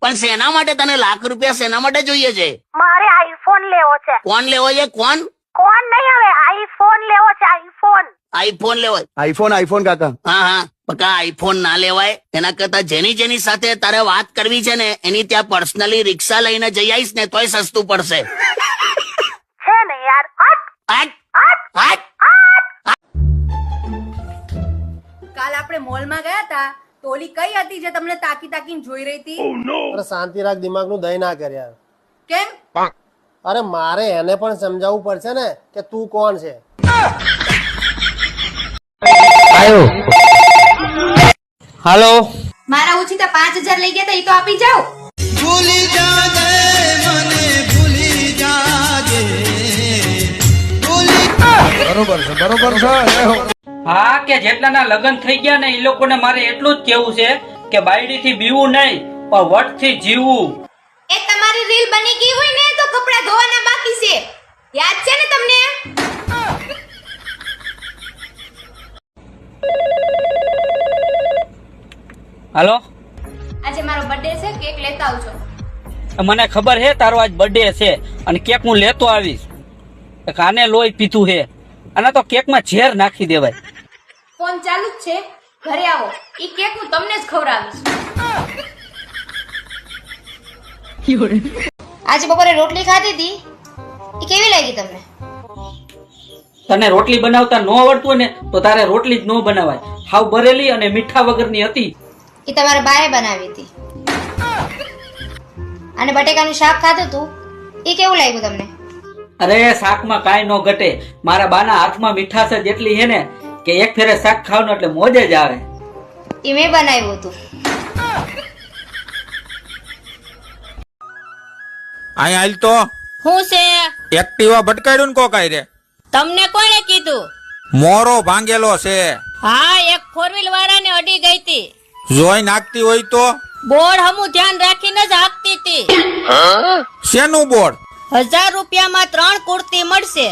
પણ શેના માટે તને લાખ રૂપિયા શેના માટે જોઈએ છે? મારે આઈફોન લેવો છે. કોણ લેવો છે? કોણ કોણ નહીં, હવે આઈફોન લેવો છે. આઈફોન લેવો છે? આઈફોન કાકા. હા પક્કા આઈફોન ના લેવાય. એના કરતા જેની સાથે તારે વાત કરવી છે ને એની ત્યાં પર્સનલી રિક્ષા લઈને જઈ આવીશ ને તોય સસ્તું પડશે. છે ને યાર. કાલ આપણે મોલમાં ગયા હતા તો ઓલી કઈ હતી જે તમને તાકીને જોઈ રહી હતી? અરે શાંતિ રાખ, દિમાગનું દહીં ના કર યાર. કેમ? અરે મારે એને પણ સમજાવવું પડશે ને કે તું કોણ છે. આયો હાલો, મારા ઓછીતા 5000 લઈ ગયા હતા, એ તો આપી જાઓ. ભૂલી જાજે મને, ભૂલી જાજે. બરોબર છે. હા કે જેટલાના લગ્ન થઈ ગયા ને એ લોકોને મારે એટલું જ કેવું છે કે બાયડી થી બીવું નહીં પણ વટ થી જીવવું. એ તમારી રીલ બની ગઈ હોય ને તો કપડા ધોવાના બાકી છે, યાદ છે ને તમને? હાલો, આજે મારો બર્થડે છે, કેક લેતા આવજો. મને ખબર છે તારો આજ બર્થડે છે અને કેક હું લેતો આવીશ. કાને લોહી પીધું છે અને તો કેક માં ઝેર નાખી દેવાય. ફોન ચાલુ જ છે, ઘરે આવો, ઈ કેક હું તમને જ ખવડાવીશ. આજે બપોરે રોટલી ખાધી હતી, ઈ કેવી લાગી તમને? તને રોટલી બનાવતા ન આવડતું ને તો તારે રોટલી જ ન બનાવાય. હાવ ભરેલી અને મીઠા વગરની હતી. ઈ તમારા બાએ બનાવી હતી. અને બટેકાનું શાક ખાધું તું, ઈ કેવું લાગ્યું તમને? અરે શાકમાં કાંઈ ન ઘટે. મારા બાના હાથમાં મીઠાશ જ એટલી છે ને કે એક ફેરે શાક ખાવાનું એટલે મોજ જ આવે. ઈ મેં બનાવ્યું હતું. અહીં હાલ તો હું છે? એક્ટિવા ભટકાડ્યું ને કોકાઈ રે. તમને કોણે કીધું? મોરો ભાંગેલો છે. હા, એક 4 વ્હીલ વાળાને અડી ગઈ હતી. જોઈ નાખતી હોય તો બોર્ડ હમું ધ્યાન રાખીને જ હાંકતી હતી. શેનું બોર્ડ? 1000 રૂપિયામાં 3 કુર્તી મળશે.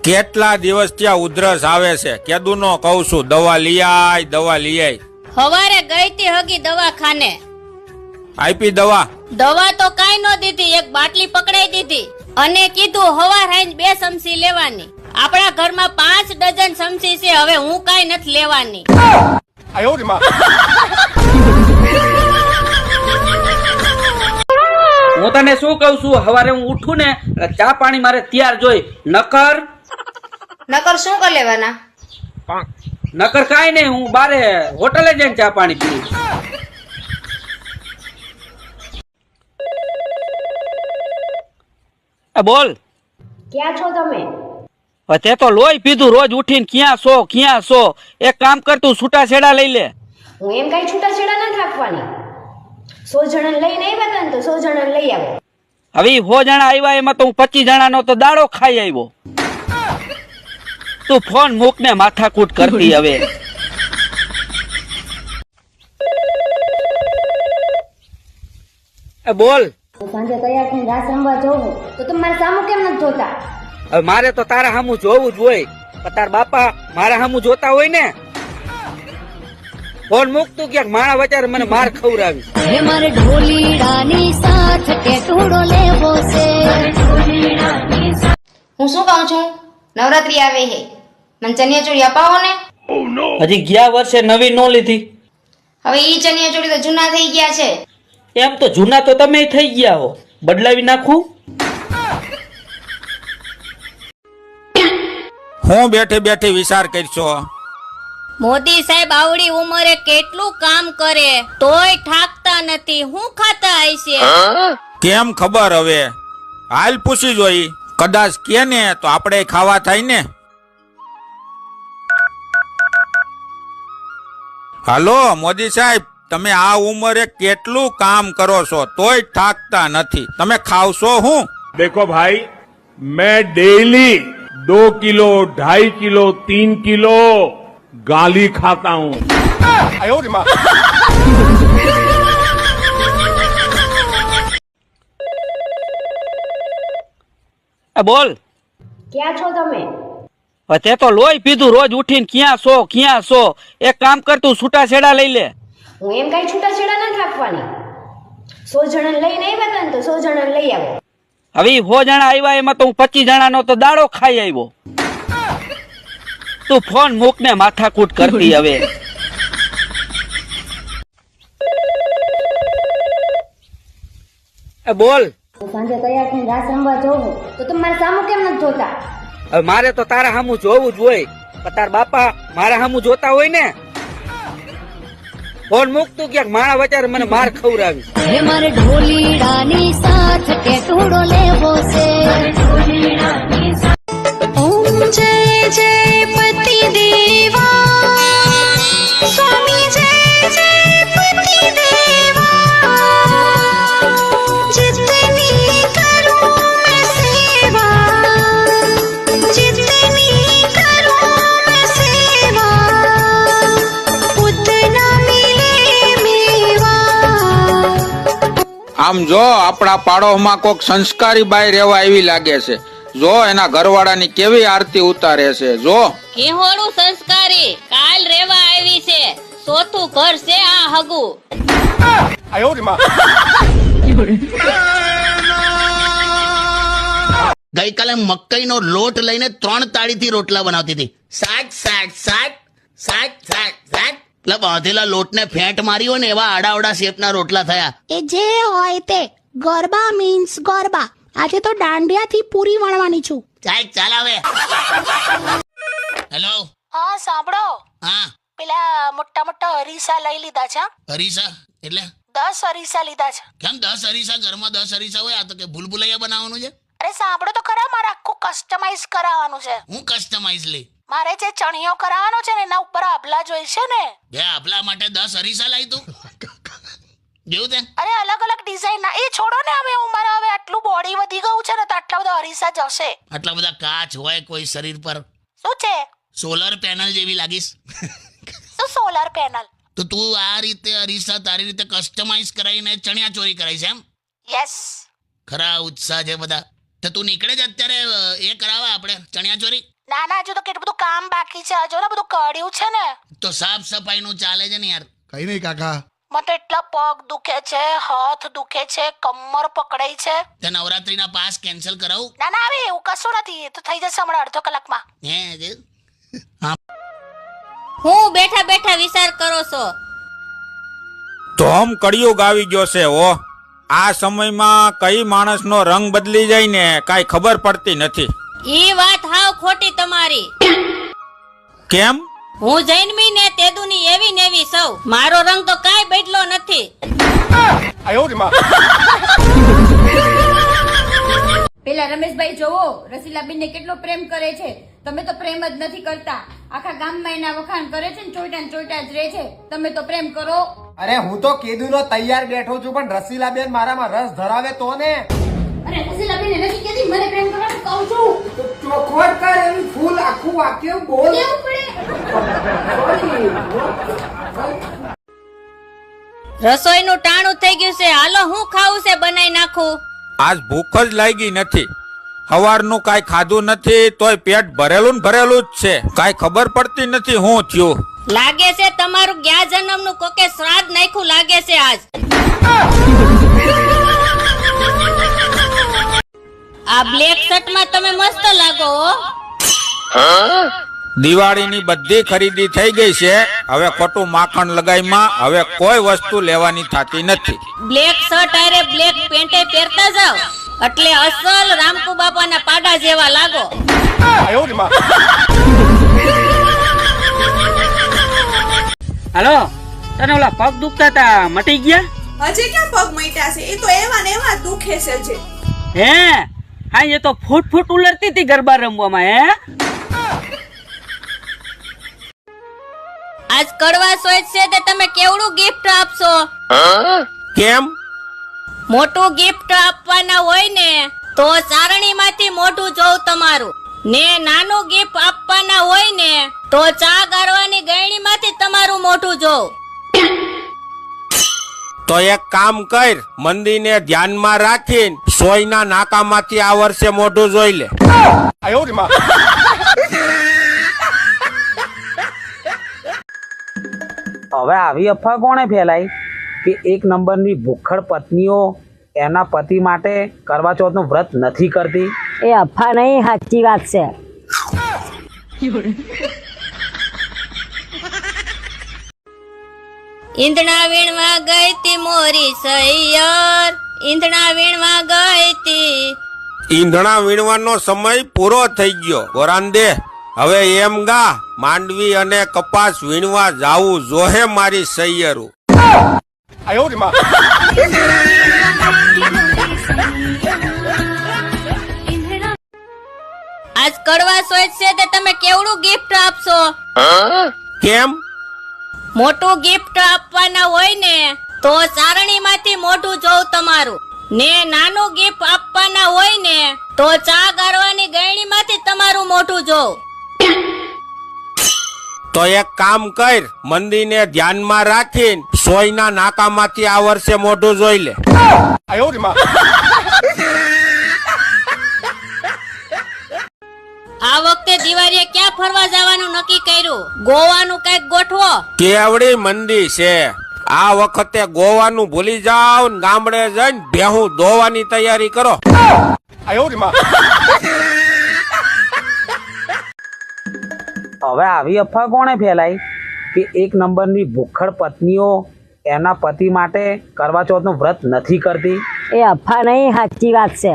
કેટલા દિવસ ત્યાં ઉધરસ આવે છે, કેદુ નો કઉ છું દવા લઈ આય. હવારે ગઈ તી હગી દવાખાને. આપી દવા? દવા તો કાઈ ન દીધી, એક બાટલી પકડાઈ દીધી અને કીધું હવાર હાંજ 2 ચમચી લેવાની. આપણા ઘરમાં 5 ડઝન ચમચી છે, હવે હું કાઈ નથી લેવાની. હું તને શું કઉ છું, હવારે હું ઉઠું ને એટલે ચા પાણી મારે તૈયાર જોઈ. નકર શું કરી લેવાના? કાઈ નહીં, હું બારે હોટલે જઈને ચા પાણી પીશ. બોલ, ક્યાં છો તમે? તે તો લોહી પીધું રોજ ઉઠીને ક્યાં છો. એક કામ કર, તું છૂટા છેડા લઈ લે. હું એમ કઈ છૂટાછેડા ના થાકવાની. 100 જણા લઈને આવ્યા હતા ને તો 100 જણા લઈ આવો. હવે 100 જણા આવ્યા એમાં તો હું 25 જણાનો તો દાડો ખાઈ આવ્યો. તું ફોન મૂક ને માથાકૂટ કરતી હવે. બોલ, સાંજે તૈયાર થઈને રાસ રમવા જવું તો તમે મારા સામું કેમ નથી જોતા? હવે મારે તો તારા સામું જોવું જ હોય. તાર બાપા મારા સામું જોતા હોય ને. ફોન મૂકતું ક્યાંક માણા વચારે મને માર ખવડાવી. મારે ઢોલીડાની સાથ કે ટોળો લેવો છે. હું શું કહું છું, નવરાત્રી આવે છે, મને ચણિયા ચોળી અપાવો ને. હજી ગયા વર્ષે નવી નો લીધી. હવે ઈ ચણિયા ચોળી તો જૂના થઈ ગયા છે. એમ તો જૂના તો તમે થઈ ગયા હો, બદલાવી નાખું. હું બેઠી વિચાર કરશો. મોદી સાહેબ આવડી ઉંમરે કેટલું કામ કરે તોય થાકતા નથી. હું ખાતા હશે? કેમ ખબર હવે, હાલ પૂછી જોઈ. કદાચ કે ને તો આપણે ખાવા થાય ને. હાલો મોદી સાહેબ, તમે આ ઉંમરે કેટલું કામ કરો છો તોય થાકતા નથી. તમે ખાવશો હું? देखो भाई, मैं डेली 2 किलो 2.5 किलो 3 किलो गाली खाता हूँ. બોલ. ક્યાં છો તમે? હવે તે તો લોહી પીધું રોજ ઉઠીને ક્યાં છો. એક કામ કર તું છૂટાછેડા લઈ લે. હું એમ કઈ છૂટાછેડા નથી આપવાની. 100 જણાને લઈને આવ્યા હતા ને તો 100 જણાને લઈ આવો. હવે 100 જણા આવ્યા એમાં તો હું 25 જણાનો તો દાડો ખાઈ આવ્યો. તું ફોન મૂક ને માથાકૂટ કરતી હવે. બોલ. સાંજે તૈયાર થઈને રાસ રમવા જવું તો તમે મારા સામું કેમ નથી જોતા? હવે મારે તો તારા સામું જોવું જ હોય. પણ તાર બાપા મારા સામું જોતા હોય ને. ફોન મૂક તું ક્યાંક મારા વચારે મને માર ખવડાવી. મારે ઢોલીડાની સાથ કે ટોળો લેવો છે. ઓમ જય જય પતિ દેવા સ્વામી જય જય પતિ દેવા जितनी करूं मैं सेवा जितनी करूं मैं सेवा उतना मिले मेवा. આમ જો આપણા પાડોશમાં કોક સંસ્કારી બાઈ રહેવા એવી લાગે છે. જો એના ઘરવાળાની કેવી આરતી ઉતારે છે. જો કેહોડું સંસ્કારી કાલ રેવા આવી છે. ચોથું ઘર છે આ હગુ. ગઈકાલે મકઈનો લોટ લઈને 3 તાળીથી રોટલા બનાવતી હતી. સાટ સાટ સાટ સાટ સાટ સાટ એટલે બાંધેલા લોટને ફેંટ મારી હોય ને એવા આડાવડા શેપના રોટલા થયા. એ જે હોય તે ગરબા મીન્સ ગરબા. આજે તો દાંડિયાથી પૂરી વણવાની છું. ચાલ હવે. હેલો. હા સાંભળો, હા પેલા મોટા મોટા અરીસા લઈ લીધા છે. અરીસા એટલે 10 અરીસા લીધા છે. કેમ 10 અરીસા? ઘરમાં 10 અરીસા હોય? આ તો કે ભૂલભુલૈયા બનાવવાનું છે. અરે સાંભળો તો ખરા, મારે આખું કસ્ટમાઇઝ કરાવવાનું છે. હું કસ્ટમાઇઝ લે? મારે જે ચણિયો કરાવવાનો છે ને એના ઉપર આભલા જોઈશે ને. બે આપલા માટે 10 અરીસા લાવી તું જેવું તે. અરે અલગ અલગ ડિઝાઇન ના. એ છોડો ને, હવે મારા હવે આટલું બોડી વધી ગયું છે ને તો આટલા બધા અરીસા જશે. આટલા બધા કાચ હોય કોઈ શરીર પર. શું છે? સોલર પેનલ જેવી લાગીશ. શું સોલર પેનલ? તો તું આ રીતે અરીસા તારી રીતે કસ્ટમાઇઝ કરાવીને ચણિયા ચોરી કરાઈ છે એમ? યસ. ખરા ઉત્સાહ છે બધા. તો તું નીકળે જ અત્યારે એ કરાવવા આપણે ચણિયા ચોરી? ના ના, હજુ તો કેટલું બધું કામ બાકી છે. હજુ ને બધું કડ્યું છે ને. તો સાફ સફાઈ નું ચાલે છે ને યાર. કઈ નહીં કાકા. મને તો એટલા પગ દુખે છે, હાથ દુખે છે, કમર પકડાઈ છે. તે નવરાત્રીના પાસ કેન્સલ કરાવું? ના ના, હવે એવું કશું નથી. એ તો થઈ જશે હમણાં અડધો કલાકમાં. હે જે હું બેઠા બેઠા વિચાર કરો છો. ધોમ કળિયુગ આવી ગયો છે. ઓ આ સમયમાં કઈ માણસનો રંગ બદલી જાય ને કાઈ ખબર પડતી નથી. ઈ વાત હાવ ખોટી તમારી. કેમ? હું જૈનમી ને તેદુની એવી નેવી સૌ. મારો રંગ તો કાઈ બદલો નથી. પેલા રમેશભાઈ જોવો રસીલાબેન ને કેટલો પ્રેમ કરે છે. તમે તો પ્રેમ જ નથી કરતા. આખા ગામમાં એના વખાણ કરે છે ને ચોઈટા જ રહે છે. તમે તો પ્રેમ કરો. અરે હું તો કેદુનો તૈયાર બેઠો છું, પણ રસીલાબેન મારામાં રસ ધરાવે તો ને. અરે રસીલાબેન નથી કહેતી મને પ્રેમ કરવાનું કહું છું. ચોખવટ કર, એનું ફૂલ આખું વાક્ય બોલ. કેવું પડે? રસોઈનું ટાણું થઈ ગયું છે. હાલો હું ખાવું છે બનાવી નાખું. આજ ભૂખ જ લાગી નથી. સવારનું કાઈ ખાધું નથી તોય પેટ ભરેલું ને ભરેલું જ છે. કાઈ ખબર પડતી નથી હું થયું. લાગે છે તમારું ગયા જન્મનું કોકે શ્રાદ્ધ નાખ્યું લાગે છે આજ. આ બ્લેક શર્ટમાં તમે મસ્ત લાગો હો. દિવાળીની બધી ખરીદી થઈ ગઈ છે. હવે ખોટું માખણ લગાઈમાં હવે કોઈ વસ્તુ લેવાની થતી નથી. બ્લેક શર્ટ આરે બ્લેક પેન્ટ પહેરતા જાવ એટલે અસલ રામકુ બાપાના પાડા જેવા લાગો. હાલો, તને ઓલા પગ દુખતા હતા મટી ગયા? હજી ક્યાં પગ મટ્યા છે? એ તો એવા ને એવા દુખે છે જે. હે હા, એ તો ફૂટ ફૂટ ઉલરતી હતી ગરબા રમવામાં. હે આજ કડવા સોચ છે તે તમે કેવડું ગિફ્ટ આપશો? કેમ? મોટું ગિફ્ટ આપવાના હોય ને તો ચારણીમાંથી મોઢું જોઉં તમારું, ને નાનું ગિફ્ટ આપવાના હોય ને તો ચા ગાળવાની ગળણીમાંથી તમારું મોઢું જોઉં. તો એક કામ કર, મંદીને ધ્યાનમાં રાખીને સોયના નાકામાંથી આ વર્ષે મોઢું જોઈ લે. હવે આવી અફવા કોણે ફેલાઈ કે એક નંબરની ભૂખડ પત્નીઓ એના પતિ માટે કરવા ચોથનું વ્રત નથી કરતી? એ અફવા નહીં, સાચી વાત છે. ઈંધણા વીણવા ગઈ તી મોરી સૈયર, ઈંધણા વીણવા ગઈ તી. ઈંધણા વીણવાનો સમય પૂરો થઈ ગયો. ગોરાન દે, હવે એમ ગા, માંડવી અને કપાસ વીણવા જાવું જોહે મારી સૈયરું. આજ કડવા સોચ છે તે તમે કેવડું ગિફ્ટ આપશો? કેમ? મોટું ગિફ્ટ આપવાના હોય ને તો ચારણીમાંથી મોઢું જોઉં તમારું, ને નાનું ગિફ્ટ આપવાના હોય ને તો ચા ગાળવાની ગળણીમાંથી તમારું મોઢું જોઉં. તો એક કામ કર, મંદીને ધ્યાનમાં રાખીને સોયના નાકામાંથી આ વર્ષે મોઢું જોઈ લે. આ વખતે દિવાળીએ ક્યાં ફરવા જવાનું નક્કી કર્યું? ગોવાનું કઈક ગોઠવો. કેવડી મંદી છે, આ વખતે ગોવાનું ભૂલી જાવ ને ગામડે જઈને ભેહું દોવાની તૈયારી કરો. હવે આવી અફવા કોણે ફેલાઈ કે એક નંબરની ભૂખડ પત્નીઓ એના પતિ માટે કરવા ચોથનું વ્રત નથી કરતી? એ અફવા નહીં, સાચી વાત છે.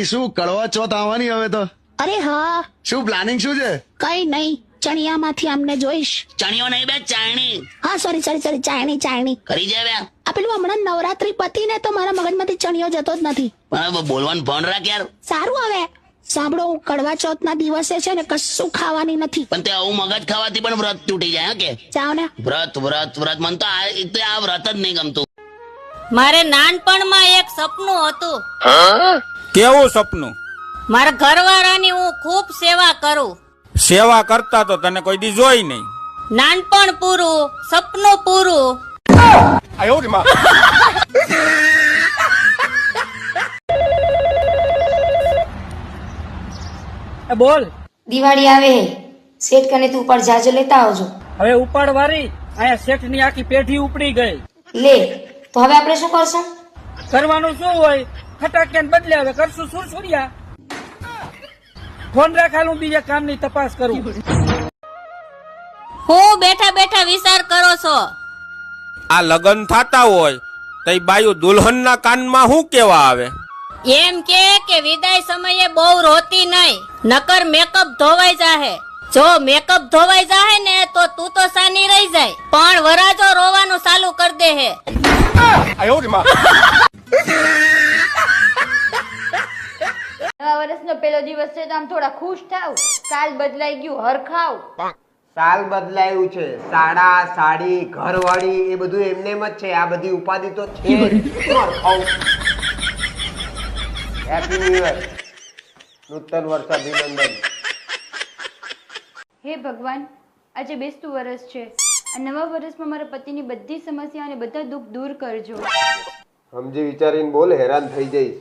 શું કડવા ચોથ આવવાની હવે તો? અરે હા, શું પ્લાનિંગ શું છે? કઈ નહીં, ચણિયામાંથી આમને જોઈશ. ચણિયો નહીં બે, ચાયણી હા સોરી ચાયણી કરી જાય. આ પેલું હમણાં નવરાત્રી પતી ને તો મારા મગજમાંથી ચણિયો જતો જ નથી. પણ બોલવાનું ફોન રાખ યાર. સારું હવે સાંભળો, હું કડવા ચોથ ના દિવસે છે ને કશું ખાવાની નથી. પણ તે આવું મગજ ખાવાથી પણ વ્રત તૂટી જાય. કે જાઓ ને. વ્રત વ્રત વ્રત મને તો આ વ્રત જ નહીં ગમતું. મારે નાનપણમાં એક સપનું હતું. કેવું સપનું? મારા ઘરવાળાની હું ખૂબ સેવા કરું. સેવા કરતા તો તને કોઈ દી જોઈ નહીં. નાનપણ પૂરું, સપનું પૂરું. બોલ. દિવાળી આવે શેઠ કને તું ઉપર જાજો લેતા આવજો. હવે ઉપાડ વારી, અહીંયા શેઠની આખી પેઢી ઉપડી ગઈ. લે તો હવે આપણે શું કરશું? કરવાનું શું હોય, ફટાકિયાને બદલે હવે કરશું સુરસુરિયા. ફોન રાખાલું બીજા કામની તપાસ કરું. હું બેઠા બેઠા વિચાર કરો છો. આ લગ્ન થતા હોય તો બાયુ દુલ્હનના કાનમાં શું કેવા આવે? એમ કે વિદાય સમયે બહુ રોતી નહીં, નકર મેકઅપ ધોવાઈ જાહે. જો મેકઅપ ધોવાઈ જાહે ને તો તું તો સાની રહી જાય, પણ વરાજો રોવાનું ચાલુ કરી દે હે. નવા વર્ષનો પહેલો દિવસ છે તો આમ થોડા ખુશ થાવ. સાલ બદલાઈ ગયું, હરખાવ. સાલ બદલાયું છે, સાડા સાડી ઘરવાળી એ બધું એમને જ છે. આ બધી ઉપાધિ તો છે. હેપી ન્યુ યર, નૂતન વર્ષ અભિનંદન. હે ભગવાન, આજે બેસતું વર્ષ છે. આ નવા વર્ષમાં મારા પતિની બધી સમસ્યા અને બધા દુઃખ દૂર કરજો. સમજી વિચારીને બોલ, હેરાન થઈ જઈશ.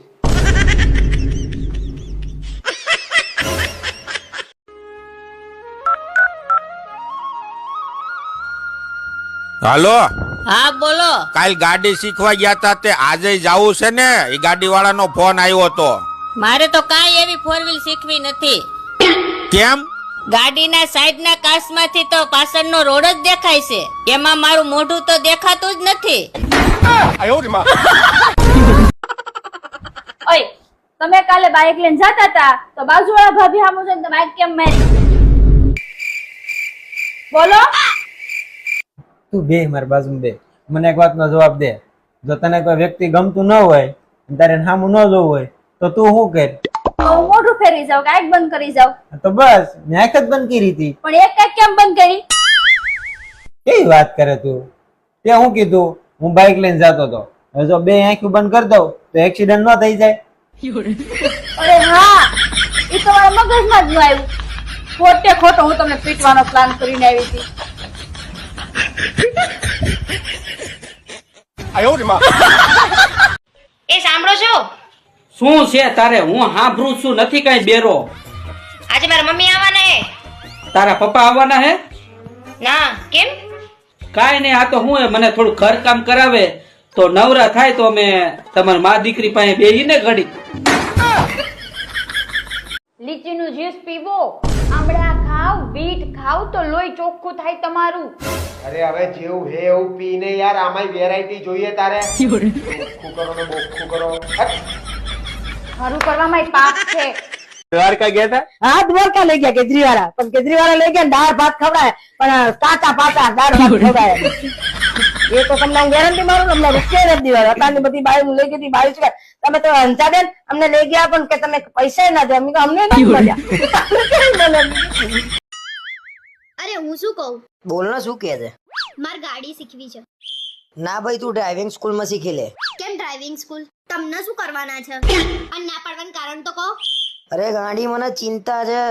હાલો. હા બોલો. કાલ ગાડી શીખવા ગયા તા તે આજે જાવું છે ને? એ ગાડી વાળાનો ફોન આવ્યો હતો. મારે તો કાંઈ એવી 4 વ્હીલ શીખવી નથી. કેમ? ગાડીના સાઈડના કાચમાંથી તો પાછળનો રોડ જ દેખાય છે, એમાં મારું મોઢું તો દેખાતું જ નથી. ઓય, તમે કાલે બાઇક લઈને જતા હતા તો બાજુવાળા ભાભી સામું જોઈને તમે બાઇક કેમ મારી? બોલો. તું બે મારી બાજુમાં બે, મને એક વાતનો જવાબ દે. જો તને કોઈ વ્યક્તિ ગમતું ન હોય, તારે સામું ન જોવું હોય તો તું શું કર? હું મોઢું ફેરવી જાઉં કે આંખ બંધ કરી જાઉં? તો બસ મેં આંખ જ બંધ કરી હતી. પણ એક આંખ કેમ બંધ કરી? કેવી વાત કરે તું? તે શું કીધું? હું બાઇક લઈને જતો હતો. હવે જો બે આંખ બંધ કરી દઉં તો એક્સિડન્ટ ન થઈ જાય? અરે હા, એ તો મારા મગજમાં જ ન આવ્યું. ખોટે ખોટો હું તમને પીટવાનો પ્લાન કરીને આવી હતી. એ સાંભળો છો? શું છે તારે? હું સાંભળું છું, નથી કઈ બેરો. આજે મારા મમ્મી આવવાના હે. તારા પપ્પા આવવાના હે? ના, કેમ? કાંઈ નહીં, આ તો હું મને થોડું ઘર કામ કરાવે તો નવરા થાય તો અમે તમારી મા દીકરી પાસે બેહીને ઘડી. લીચીનું જ્યુસ પીવો, આમળા ખાવ, બીટ ખાવ તો લોહી ચોખ્ખું થાય તમારું. અરે હવે જેવું હે એવું પીને યાર, આમાંય વેરાયટી જોઈએ તારે. બોખું કરો ને બોખું કરો. ખરું કરવામાં પાપ છે. દ્વારકા ગયા હતા? હા, દ્વારકા લઈ ગયા કેજરીવાળા, પણ કેજરીવાળા લઈ ગયા દાળ ભાત ખવડાય, પણ કાચા પાતા દાળ ભાત ખવડાય. એ તો તમને હું ગેરંટી મારું, અમને રૂપિયા નથી દીધા. અત્યારની બધી બાયું લઈ ગઈ, બાયું છે તમે તો હંસા બેન અમને લઈ ગયા પણ કે તમે પૈસા ના દે, અમને નથી મળ્યા. અરે હું શું કહું? બોલ ને, શું કે છે? મારે ગાડી શીખવી છે. ના ભાઈ, તું ડ્રાઇવિંગ સ્કૂલ માં શીખી લે. કેમ ડ્રાઇવિંગ સ્કૂલ? તમને શું કરવાના છે? અને ના પાડવાનું કારણ તો કહો. અરે ગાડી મને ચિંતા છે.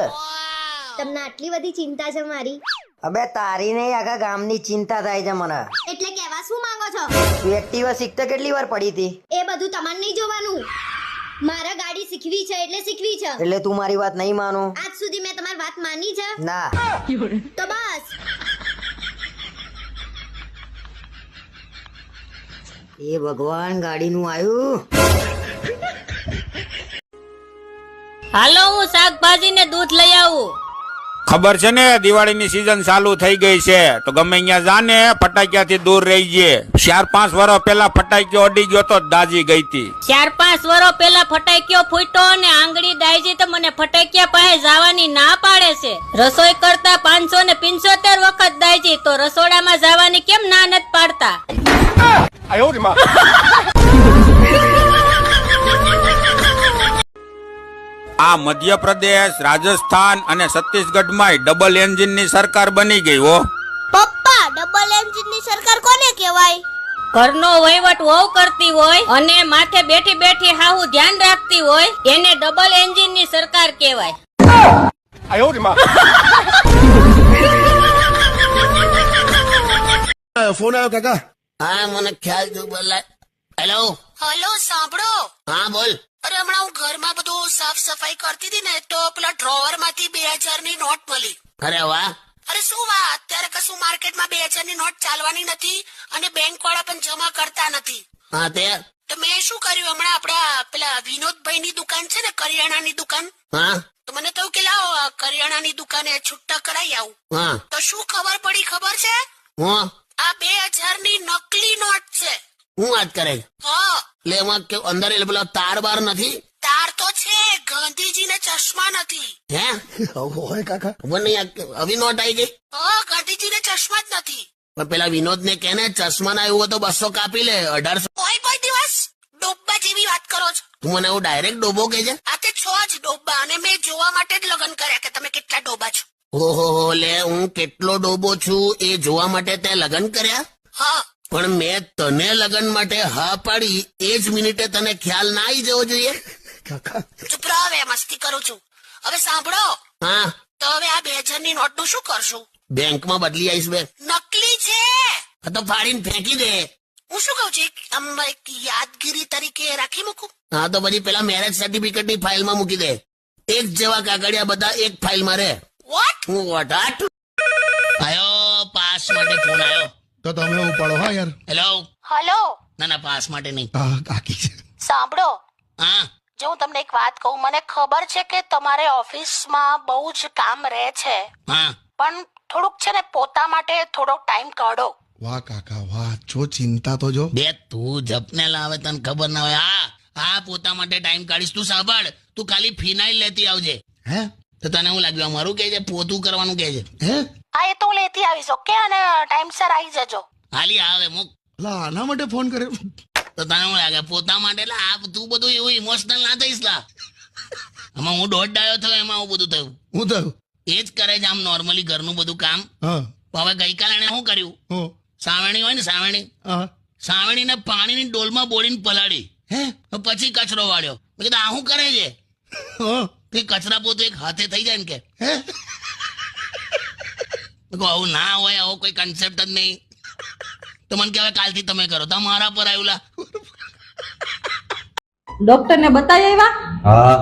તમને આટલી બધી ચિંતા છે મારી? અબે તારી નહીં, આખા ગામની ચિંતા થાય છે મને. એટલે કહેવા શું માંગો છો? તું એક્ટિવા શીખતા કેટલી વાર પડી હતી? એ બધું તમારે નહીં જોવાનું. મારે ગાડી શીખવી છે એટલે શીખવી છે. એટલે તું મારી વાત નહીં માનું? આજ સુધી મેં તમારી વાત માની છે? ના. તો બસ. એ ભગવાન, ગાડીનું આયું. હાલો, હું શાકભાજી ને દૂધ લઈ આવું. ખબર છે ને દિવાળીની સીઝન ચાલુ થઈ ગઈ છે તો ગમે અહીંયા જાને ફટાકિયાથી દૂર રહીજે. 4-5 વર્ષ પહેલા ફટાકિયો અડી ગયો તો દાજી ગઈ હતી. 4-5 વર્ષ પહેલા ફટાકિયો ફૂટ્યો અને આંગળી દાઈજી તો મને ફટાકિયા પાસે જવાની ના પાડે છે. રસોઈ કરતા 575 વખત દાઈજી તો રસોડામાં જવાની કેમ ના નથી પાડતા? આ મધ્યપ્રદેશ, રાજસ્થાન અને છત્તીસગઢમાં ડબલ એન્જિનની સરકાર બની ગઈ હો. પપ્પા, ડબલ એન્જિન ની સરકાર કોને કહેવાય? ઘરનો વહીવટ વહુ કરતી હોય અને માથે બેઠી બેઠી હાહુ ધ્યાન રાખતી હોય એને ડબલ એન્જિન ની સરકાર કહેવાય. ફોન આવ્યો કાકા. હા મને ખ્યાલ છે. બોલાય. હેલો હલો, સાંભળો. હા બોલ. અરે હમણાં હું ઘરમાં બધું સાફ સફાઈ કરતી હતી ને તો પેલા ડ્રોવર માંથી 2000 ની નોટ મળી. અરે વાહ. અરે શું વાત, અત્યારે કશું માર્કેટમાં 2000 ની નોટ ચાલવાની નથી અને બેંક વાળા પણ જમા કરતા નથી. હા તે તો મેં શું કર્યું, હમણાં આપડા પેલા વિનોદભાઈ ની દુકાન છે ને, કરિયાણાની દુકાન. હા તો મને થયું કે લાવો કરિયાણાની દુકાને છૂટા કરાઈ આવું. હા તો શું ખબર પડી ખબર છે? હું આ 2000 ની નકલી નોટ છે. હું વાત કરે છે? હા. એટલે એમાં કે અંદર એટલે પેલા તાર બાર નથી? તાર તો છે, ગાંધીજીને ચશ્મા નથી. હે હોય કાકા. ખબર નહીં આવી નોટ આવી ગઈ. હા, ગાંધીજીને ચશ્મા જ નથી. પણ પેલા વિનોદ ને કે ને ચશ્મા ના એવું હોય તો 200 કાપી લે. 1800. કોઈ દિવસ ડોબ્બા જેવી વાત કરો છો. તું મને એવું ડાયરેક્ટ ડોબો કે છે? આ તે છો જ ડોબ્બા અને મેં જોવા માટે જ લગ્ન કર્યા કે તમે કેટલા ડોબા છો. ઓહો લે, હું કેટલો ડોબો છું એ જોવા માટે તે લગ્ન કર્યા? હા. પણ મેં તને લગ્ન માટે હા પાડી એ જ મિનિટે તને ખ્યાલ ના આવી જવો જોઈએ? ચૂપ રહો, હવે મસ્તી કરું છું. હવે સાંભળો. હા તો હવે આ 2000 ની નોટ નું શું કરશું? બેંકમાં બદલી આવીશ બે. નકલી છે. આ તો ફાડીને ફેંકી દે. હું શું કહું છું, આમ એક યાદગીરી તરીકે રાખી મૂકું. હા તો પછી પેલા મેરેજ સર્ટિફિકેટ ની ફાઇલમાં મૂકી દે. એક જેવા કાગળિયા બધા એક ફાઇલમાં રહે. વોટ? હું વોટ આયો પાસ માટે ફોન આવ્યો તો તમે ઉપાડો. હા યાર. હેલો. હલો. ના પાસ માટે નહીં. કાકી છે. સાંભળો, હા જો હું તમને એક વાત કહું, મને ખબર છે કે તમારે ઓફિસમાં બહુ જ કામ રહે છે, હા પણ થોડુંક છે ને પોતા માટે થોડો ટાઈમ કાઢો. વાહ કાકા વાહ, જો ચિંતા તો જો. બે તું જપને લાવે તને ખબર ના હોય. હા પોતા માટે ટાઈમ કાઢીશ. તું સાંભળ, તું ખાલી ફિનાઇલ લેતી આવજે. હે તો તને હું લાગ્યું અમારું કે છે પોતું કરવાનું કે છે? હે હા, એ તો હું લેતી આવીશ. ઓકે, અને ટાઈમસર આવી જજો. હાલી આવે મુક. લા આના માટે ફોન કર્યો? તો તને હું લાગે પોતા માટે? તું બધું એવું ઇમોશનલ ના થઈશ લા. આમાં હું દોઢ ડાયો થયો એમાં આવું બધું થયું. હું થયું? એ જ કરે છે આમ નોર્મલી ઘરનું બધું કામ. હા. હવે ગઈકાલે એને શું કર્યું, સાવણી હોય ને સાવણીને પાણીની ડોલમાં બોળીને પલાળી. હે પછી કચરો વાળ્યો. મેં કીધું આ શું કરે છે? કચરા પોતું એક હાથે થઈ જાય ને કે. મેં કહ્યું, આવું ના હોય, આવો કોઈ કન્સેપ્ટ જ નહીં. તો મને કહેવાય કાલથી તમે કરો. તો મારા પર આવ્યું. ડોક્ટર ને બતાવી આવ્યા? હા,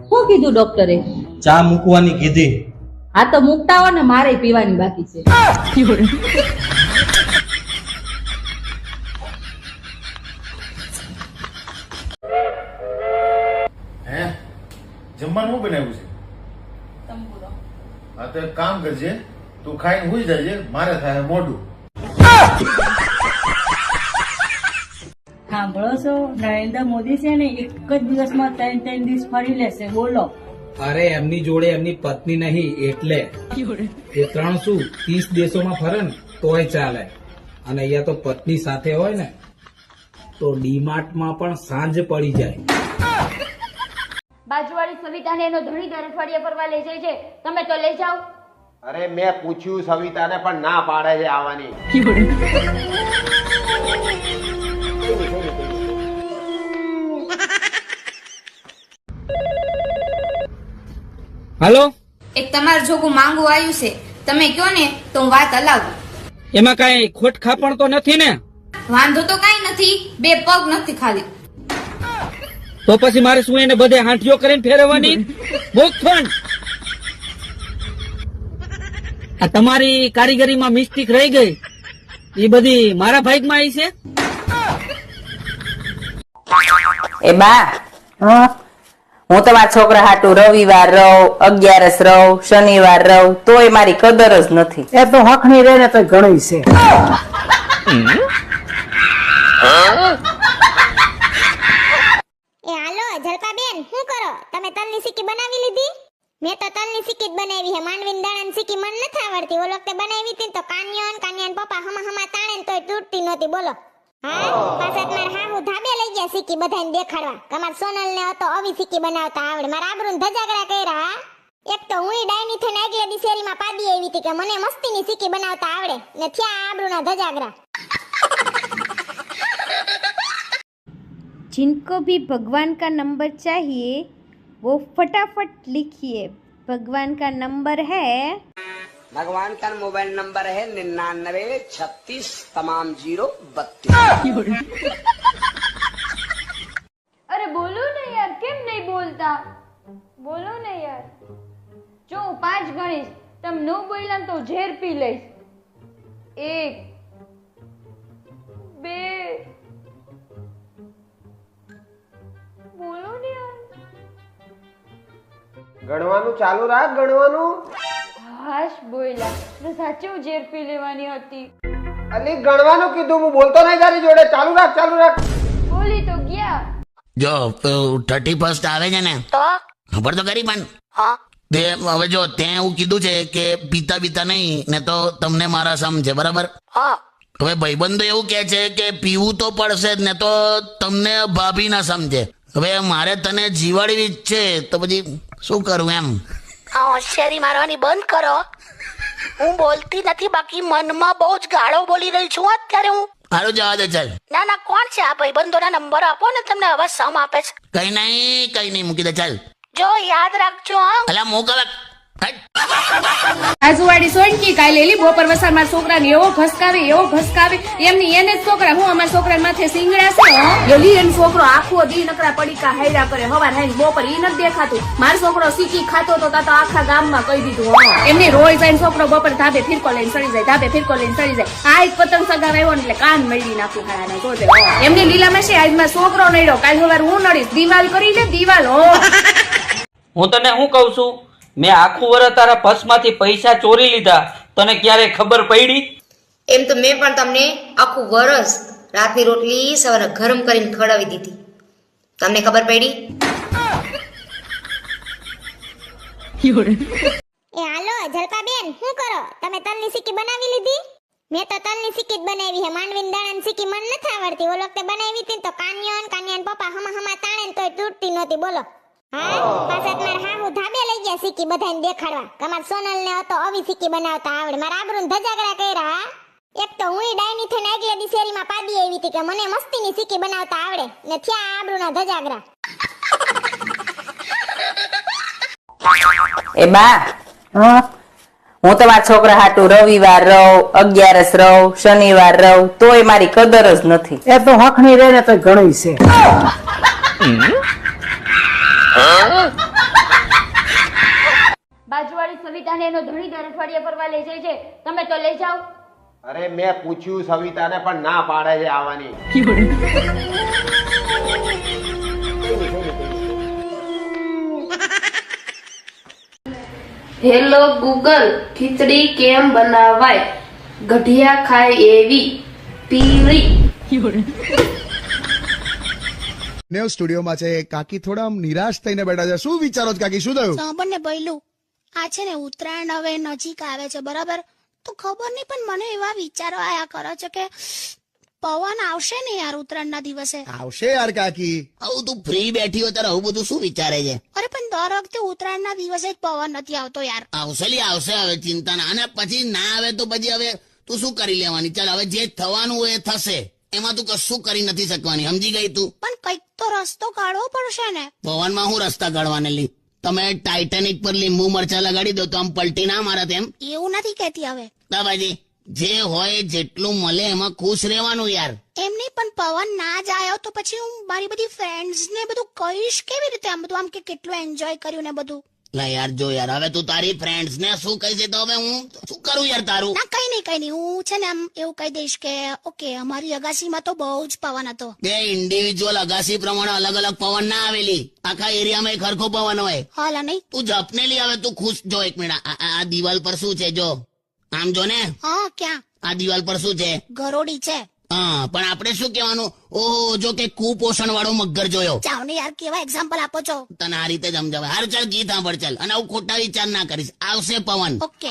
શું કીધું ડોક્ટરે? ચા મૂકવાની કીધી. આ તો મૂકતા હો ને, મારે પીવાની બાકી છે. જમવાનું શું બનાવ્યું છે? હા, તો એક કામ કરજે, તું ખાઈને હુઈ જજે, મારે થાય મોઢું. સાંભળો છો, નરેન્દ્ર મોદી છે ને એક જ દિવસમાં 3 દિવસ ફરી લેશે. બોલો. અરે એમની જોડે એમની પત્ની નહીં એટલે એ 30 દેશોમાં ફરે ને તોય ચાલે. અને અહીંયા તો પત્ની સાથે હોય ને તો ડીમાર્ટમાં પણ સાંજ પડી જાય. બાજુવાળી સવિતાને એનો ધણી દર અઠવાડિયે ફરવા લઈ જાય છે, તમે તો લઈ જાઓ. અરે મેં પૂછ્યું સવિતાને પણ ના પાડે છે આવવાની. હાલો, એક તમારું જોગું માંગુ આવ્યું છે, તમે કયો ને તો હું વાત હલાવું. એમાં કઈ ખોટ ખાપણ તો નથી ને? વાંધો તો કઈ નથી, 2 પગ નથી ખાલી. તો પછી મારે શું એને બધે હાંઠીઓ કરીને ફેરવવાની? ભૂખફંડ. આ તમારી કારીગરીમાં મિસ્ટેક રહી ગઈ, એ બધી મારા ભાગમાં આવી છે. એ બા, હું તમારા છોકરા હાટું રવિવાર રહું, 11 રહું, શનિવાર રહું, તોય મારી કદર જ નથી. એ તો હખણી રહે ને તો ઘણી છે. એ હાલો જલપાબેન, શું કરો તમે? તલની સિક્કી બનાવી લીધી? મેં તો તલની સિક્કી જ બનાવી હે. માંડવીની દાણાની સિક્કી મને નથી આવડતી. ઓલો વખતે બનાવી હતી તો કાનિયાન પપ્પા હમા તાણે ને તોય તૂટતી નહોતી. બોલો. હા, પાછા મારા હાહુ ધાબે લઈ ગયા સિક્કી બધાને દેખાડવા. તમાર સોનલ ને હતો આવી સિક્કી બનાવતા આવડે. મારા આબરૂ ધજાગરા કર્યા. એક તો હું ડાયની થઈને આગલે દી શેરીમાં પાડી આવી હતી કે મને મસ્તીની સિક્કી બનાવતા આવડે, ને થયા આબરૂના ધજાગરા. जिनको भी भगवान का नंबर चाहिए वो फटाफट लिखिए. भगवान का नंबर है, भगवान का मोबाइल नंबर है 9936 अरे बोलो ने यार, केम नहीं बोलता? बोलो ने यार. जो હું 5 ગણીશ, તમે 9 બોલ્યા તો ઝેર પી લઈશ. 1 2 બોલો ને યાર. ગણવાનું ચાલુ રાખ, ગણવાનું. હાશ બોલ્યા તો સાચું ઝેર પી લેવાની હતી. અલી ગણવાનું કીધું, હું બોલતો નહીં તારી જોડે. ચાલુ રાખ, ચાલુ રાખ. બોલી તો ગયા. જો 31st આવે છે ને, ખબર તો કરી પણ તે હવે જો તે એવું કીધું છે કે પીતા નહીં ને તો તમને મારા સમજે, બરાબર? હવે ભાઈબંધો એવું કે છે કે પીવું તો પડશે જ ને તો તમને ભાભી ના સમજે. હવે મારે તને જીવાડવી જ છે તો પછી શું કરું એમ? આ હોશિયારી મારવાની બંધ કરો. હું બોલતી નથી, બાકી મનમાં બહુ જ ગાળો બોલી રહી છું અત્યારે હું. સારું, જવા દે, ચાલ. ના ના, કોણ છે આ ભાઈબંધોના નંબર આપો ને, તમને અવાજ સમ આપે છે. કઈ નહીં મૂકી દે, ચાલ. જો યાદ રાખજો. હા, અલા મોકલ. આજુવાડી સોનકી કાલે એલી બપોર વસાર મારા છોકરાને એવો ઘસકાવે એમની એને જ છોકરા. હું અમારા છોકરા માથે સિંગડા છે એલી એનો છોકરો આખો દી નકરા પડીકા હાયરા કરે. હવાર હાઈ બપોર ઈ નથી દેખાતું. મારો છોકરો સીકી ખાતો તો તા તો આખા ગામમાં કહી દીધું. એમની રોજ જાય છોકરો બપોર ધાબે ફિરકો લઈને ચડી જાય. આ જ પતંગ સગાવ આવ્યો ને એટલે કાન મળી નાખું ખાડાને જોજે. એમની લીલામાં છે આજ મારો છોકરો નડ્યો, કાલ સવાર હું નડીશ. દિવાલ કરી લે દિવાલ. હું તને શું કઉ છું, મેં આખું વર્ષ તારા પર્સમાંથી પૈસા ચોરી લીધા, તને ક્યારે ખબર પડી? એમ તો મેં પણ તમને આખું વરસ રાતની રોટલી સવારે ગરમ કરીને ખવડાવી દીધી, તમને ખબર પડી? એ હાલો જલપાબેન, શું કરો તમે? તલની સિક્કી બનાવી લીધી? મેં તો તલની સિક્કી જ બનાવી હે. માંડવીની દાણાની સિક્કી મને નથી આવડતી. ઓલો વખતે બનાવી હતી તો કાનિયાન પપ્પા હમા તાણે ને તોય તૂટતી નહોતી. બોલો. હા, પાછા મારા હાહુ ધાબે લઈ ગયા સિક્કી બધાને દેખાડવા. તમાર સોનલ ને હતો આવી સિક્કી બનાવતા આવડે. મારા આબરૂ ધજાગરા કર્યા. એક તો હું ડાયની થઈને આગલે દી શેરીમાં પાડી આવી હતી કે મને મસ્તીની સિક્કી બનાવતા આવડે, ને થયા આબરૂના ધજાગરા. એ બા, હું તો મારા છોકરા હાટુ રવિવાર રહું, 11 રહું, શનિવાર રહું, તોય મારી કદર જ નથી. એ તો હખણી રે ને તો ઘણી છે. બાજુવાળી સવિતાને એનો ધણી દર અઠવાડિયે ફરવા લઈ જાય છે, તમે તો લઈ જાઓ. અરે મેં પૂછ્યું સવિતાને પણ ના પાડે છે આવવાની. હેલો ગૂગલ, ખીચડી કેમ બનાવાય? ગઢિયા ખાય એવી પીળી. નેવ સ્ટુડિયોમાં છે કાકી થોડા આમ નિરાશ થઈને બેઠા છે. શું વિચારો છો કાકી, શું થયું? સાંભળને ભઈલું, આ છે ને ઉત્તરાયણ હવે નજીક આવે છે બરાબર, તો ખબર નહીં પણ મને એવા વિચારો આયા કરે છે કે પવન આવશે ને યાર ઉત્તરાયણના દિવસે. આવશે યાર કાકી. આવું તું ફ્રી બેઠી હોય ત્યારે આવું બધું શું વિચારે છે? અરે પણ દર વખતે ઉત્તરાયણના દિવસે જ પવન નથી આવતો યાર. આવશે લી આવશે, હવે ચિંતા ના. અને પછી ના આવે તો પછી હવે તું શું કરી લેવાની? ચાલ હવે જે થવાનું હોય એ થશે, એમાં તું કશું કરી નથી શકવાની, સમજી ગઈ તું? પણ કંઈક તો રસ્તો કાઢવો પડશે ને. પવનમાં હું રસ્તા કાઢવાને લી? તમે ટાઇટેનિક પર લીંબુ મરચા લગાડી દો તો આમ પલટી ના મારે તેમ? એવું નથી કહેતી હવે. બાબાજી, જે હોય જેટલું મળે એમાં ખુશ રહેવાનું યાર. એમ નહીં પણ પવન ના જ આવ્યો તો પછી હું મારી બધી ફ્રેન્ડ્સ ને બધું કહીશ કેવી રીતે? આમ બધું આમ કે કેટલું એન્જોય કર્યું ને બધું. લા યાર જો યાર, હવે તું તારી ફ્રેન્ડ્સ ને શું કહી દે તો હવે હું શું કરું યાર તારું? ના કઈ નહીં, હું છે ને આમ એવું કહી દઈશ કે ઓકે અમારી અગાસીમાં તો બહુ જ પવન હતો. બે ઇન્ડિવિજ્યુઅલ અગાસી પ્રમાણે અલગ અલગ પવન ના આવેલી, આખા એરિયામાં એક હરખો પવન હોય. હાલા નહીં તું જપને લી. હવે તું ખુશ જો એક મિનિટ, આ દિવાલ પર શું છે? જો આમ જો ને. હા ક્યાં? આ દિવાલ પર શું છે? ગરોડી છે. હા, પણ આપણે શું કહેવાનું? ઓહો, જો કે કુપોષણ વાળો મગર જોયો. ચાવ ને યાર, કેવા એક્ઝામ્પલ આપો છો? તને આ રીતે સમજાવે. હાર ચાલ ગીત સાંભળ ચાલ, અને આવું ખોટા વિચાર ના કરીશ. આવશે પવન. ઓકે.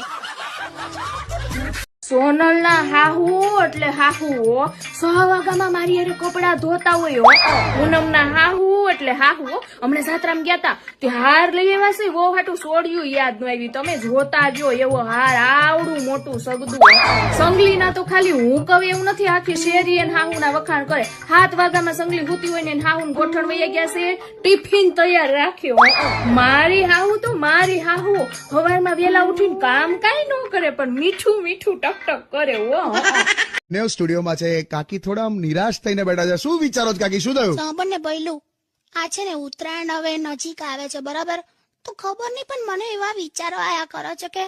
સોનલ ના હાહુ એટલે હાહુ હો. 6 વાગ્યામાં મારી હારે કપડા ધોતા હોય હો. પૂનમ ના હાહુ એટલે હાહુ હો. હમણાં સાતરામ ગયા તા તે હાર લઈ આવ્યા છે, બહુ હાટું સોડ્યું યાદ ન આવી. તમે જોતા જો એવો હાર આવડું મોટું સગદું. સંગલી ના તો ખાલી હું કહું એવું નથી, આખી શેરી એને હાહુ ના વખાણ કરે. 7 વાગ્યામાં સંગલી હુતી હોય ને હાહુ ગોઠણ વૈયા ગયા છે, ટિફિન તૈયાર રાખ્યો. મારી હાહુ તો મારી હાહુ સવારમાં વેલા ઉઠીને કામ કાઈ ન કરે, પણ મીઠું મીઠું ટક કરે હો. નેવ સ્ટુડિયોમાં છે કાકી થોડા આમ નિરાશ થઈને બેઠા છે. શું વિચારો છો કાકી, શું થયું? સાંભળને ભઈલું, આ છે ને ઉત્તરાયણ હવે નજીક આવે છે બરાબર, તો ખબર નહીં પણ મને એવા વિચારો આયા કરે છે કે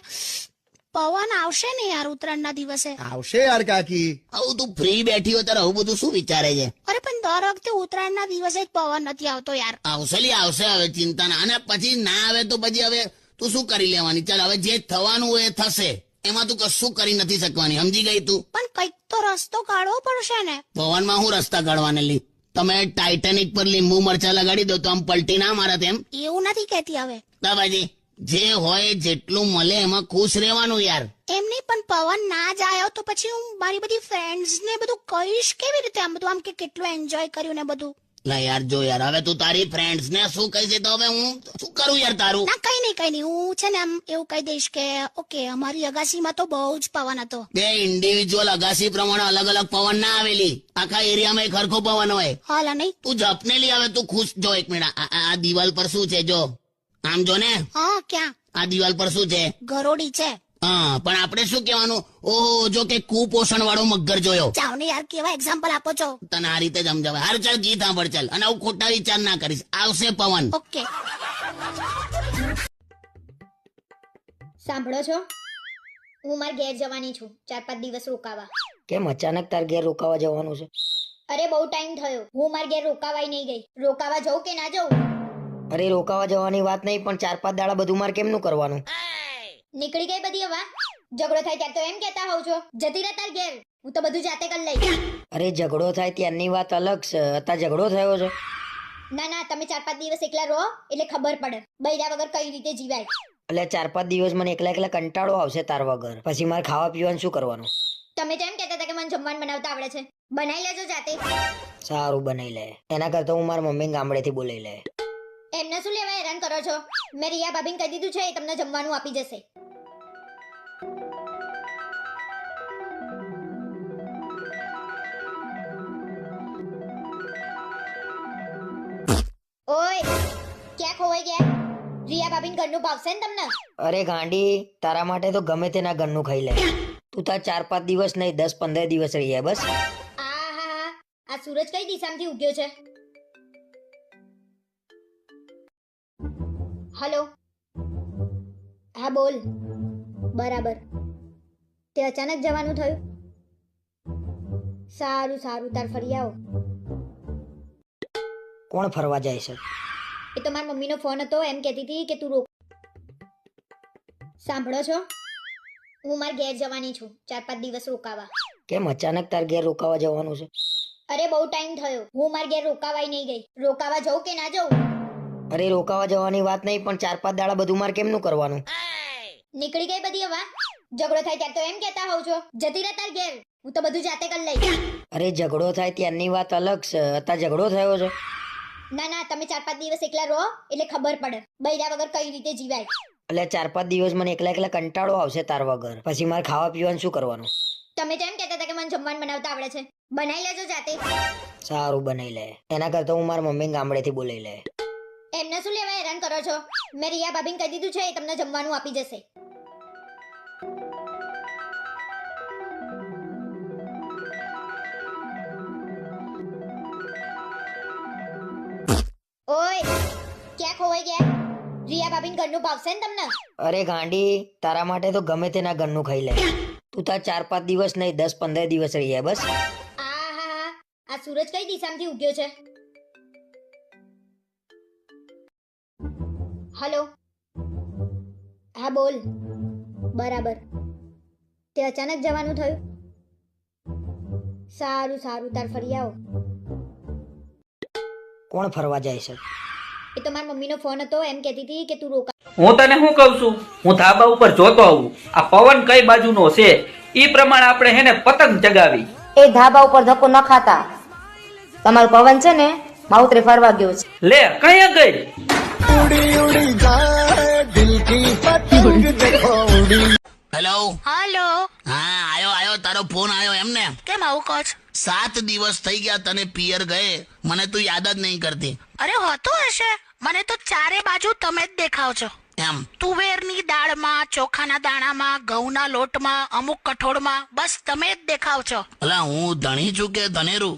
પવન આવશે ને યાર ઉત્તરાયણના દિવસે. આવશે યાર કાકી. આવું તું ફ્રી બેઠી હોય ત્યારે આવું બધું શું વિચારે છે? અરે પણ દર વખતે ઉત્તરાયણના દિવસે જ પવન નથી આવતો યાર. આવશે લી આવશે, હવે ચિંતા ના. અને પછી ના આવે તો પછી હવે તું શું કરી લેવાની? ચાલ હવે જે થવાનું હોય એ થશે, એમાં તું કશું કરી નથી શકવાની, સમજી ગઈ તું? પણ કંઈક તો રસ્તો કાઢવો પડશે ને. પવનમાં હું રસ્તા કાઢવાને લી? તમે ટાઇટેનિક પર લીંબુ મરચા લગાડી દો તો આમ પલટી ના મારે તેમ? એવું નથી કહેતી હવે. બાબાજી, જે હોય જેટલું મળે એમાં ખુશ રહેવાનું યાર. એમ નહીં પણ પવન ના જ આવ્યો તો પછી હું મારી બધી ફ્રેન્ડ્સ ને બધું કહીશ કેવી રીતે? આમ બધું આમ કે કેટલું એન્જોય કર્યું ને બધું. લા યાર જો યાર, હવે તું તારી ફ્રેન્ડ્સ ને શું કહી દે તો હવે હું શું કરું યાર તારું? ના કઈ નહીં, હું છે ને આમ એવું કહી દઈશ કે ઓકે અમારી અગાસીમાં તો બહુ જ પવન હતો. બે ઇન્ડિવિજ્યુઅલ અગાસી પ્રમાણે અલગ અલગ પવન ના આવેલી, આખા એરિયામાં એક હરખો પવન હોય. હાલા નહીં. તું જપને લી. હવે તું ખુશ જો એક મિનિટ, આ દિવાલ પર શું છે? જો આમ જો ને. હા ક્યાં? આ દિવાલ પર શું છે? ગરોડી છે. હા, પણ આપણે શું કહેવાનું? ઓહો, જો કે કુપોષણ વાળો મગર જોયો. ચાવ ને યાર, કેવા એક્ઝામ્પલ આપો છો? તને આ રીતે સમજાવે. હાર ચાલ ગીત સાંભળ ચાલ, અને આવું ખોટા વિચાર ના કરીશ. આવશે પવન. ઓકે. સાંભળો છો, હું મારા ઘેર જવાની છું 4-5 દિવસ રોકાવા. કેમ અચાનક તાર ઘેર રોકાવા જવાનું છે? અરે બહુ ટાઈમ થયો, હું મારા ઘેર રોકાવાય નહીં ગઈ. રોકાવા જવું કે ના જવું? અરે રોકાવા જવાની વાત નહીં, પણ 4-5 દાડા બધું મારે કેમનું કરવાનું? નીકળી ગઈ બધી હવા. ઝઘડો થાય ત્યારે તો એમ કહેતા હોવ છો જતી રહે તાર ઘેર, હું તો બધું જાતે કરી લઈશ. અરે ઝઘડો થાય ત્યારની વાત અલગ છે, અત્યારે ઝઘડો થયો છે. ના ના, તમે 4-5 દિવસ એકલા રહો એટલે ખબર પડે બૈરા વગર કઈ રીતે જીવાય. એટલે 4-5 દિવસ મને એકલા એકલા કંટાળો આવશે તાર વગર, પછી મારે ખાવા પીવાનું શું કરવાનું? તમે તો એમ કહેતા હતા કે મને જમવાનું બનાવતા આવડે છે, બનાવી લેજો જાતે. સારું બનાવી લે, એના કરતા હું મારા મમ્મી ગામડેથી બોલાવી લે. એમને શું લેવા હેરાન કરો છો? મેં રિયા ભાભીને કહી દીધું છે, એ તમને જમવાનું આપી જશે. ઓય ક્યાં ખોવાઈ ગયા? રિયા રિયા ભાભીન ઘરનું ભાવશે ને તમને? અરે ગાંડી, તારા માટે તો ગમે તેના ઘરનું ખાઈ લે. તું તાર 4-5 દિવસ નહીં 10-15 દિવસ રહી જાય બસ. આ સૂરજ કઈ દિશામાંથી ઉગ્યો છે? હલો, હા બોલ. બરાબર. તે અચાનક જવાનું થયું? સારું સારું, તાર ફરી આવો. કોણ ફરવા જાય છે? એ તો મારી મમ્મીનો ફોન હતો, એમ કહેતી હતી કે તું રોક. સાંભળો છો, હું મારા ઘેર જવાની છું 4-5 દિવસ રોકાવા. કેમ અચાનક તાર ઘેર રોકાવા જવાનું છે? અરે બહુ ટાઈમ થયો, હું મારા ઘેર રોકાવાય નહીં ગઈ. રોકાવા જવું કે ના જવું? અરે રોકાવા જવાની વાત નહીં, પણ 4-5 દાડા બધું મારે કેમનું કરવાનું? નીકળી ગઈ બધી હવા. ઝઘડો થાય ત્યારે તો એમ કહેતા હોવ છો જતી રહે તાર ઘેર, હું તો બધું જાતે કરી લઈશ. અરે ઝઘડો થાય ત્યારની વાત અલગ છે, અત્યારે ઝઘડો થયો છે. ના ના, તમે 4-5 દિવસ એકલા રહો એટલે ખબર પડે બૈરા વગર કઈ રીતે જીવાય. એટલે 4-5 દિવસ મને એકલા કંટાળો આવશે તાર વગર, પછી મારે ખાવા પીવાનું શું કરવાનું? તમે તો એમ કહેતા હતા કે મને જમવાનું બનાવતા આવડે છે, બનાવી લેજો જાતે. સારું બનાવી લે, એના કરતા હું મારા મમ્મી ગામડેથી બોલાવી લે. એમને શું લેવા હેરાન કરો છો? મેં રિયા ભાભીને કહી દીધું છે, એ તમને જમવાનું આપી જશે. ઓય, ક્યાં ખોવાઈ ગયા? રિયા ભાભીને ઘરનું ભાવશે ને તમને? અરે ગાંડી, તારા માટે તો ગમે તેના ઘરનું ખાઈ લે. તું તાર 4-5 દિવસ નહીં 10-15 દિવસ રહી જાય બસ. આ સૂરજ કઈ દિશામાંથી ઉગ્યો છે? હલો, હા બોલ. બરાબર. તે અચાનક જવાનું થયું? સારું સારું, તાર ફરી આવો. કોણ ફરવા જાય છે? એ તો મારી મમ્મીનો ફોન હતો, એમ કહેતી હતી કે તું રોકા. હું તને શું કહું છું, હું ધાબા ઉપર જોતો આવું, આ પવન કઈ બાજુનો છે ઈ પ્રમાણે આપણે હેને પતંગ ચગાવી. એ ધાબા ઉપર ધક્કો ન ખાતા, તમારું પવન છે ને માઉતરે ફરવા ગયો છે. લે કયા ગઈ? उड़ी उड़ी जाए दिल की पतंग देखो उड़ी. હેલો હાલો. હા, આયો તારો ફોન આયો એમને? કેમ આવું કહો છો? 7 દિવસ થઈ ગયા તને પિયર ગયે, મને તું યાદ જ નહીં કરતી. અરે હોતું હશે, મને તો ચારે બાજુ તમે જ દેખાવ છો. એમ તુવેરની દાળમાં, ચોખાના દાણામાં, ઘઉંના લોટમાં, અમુક કઠોળમાં, બસ તમે જ દેખાવ છો. અલા હું ધણી છું કે ધનેરું?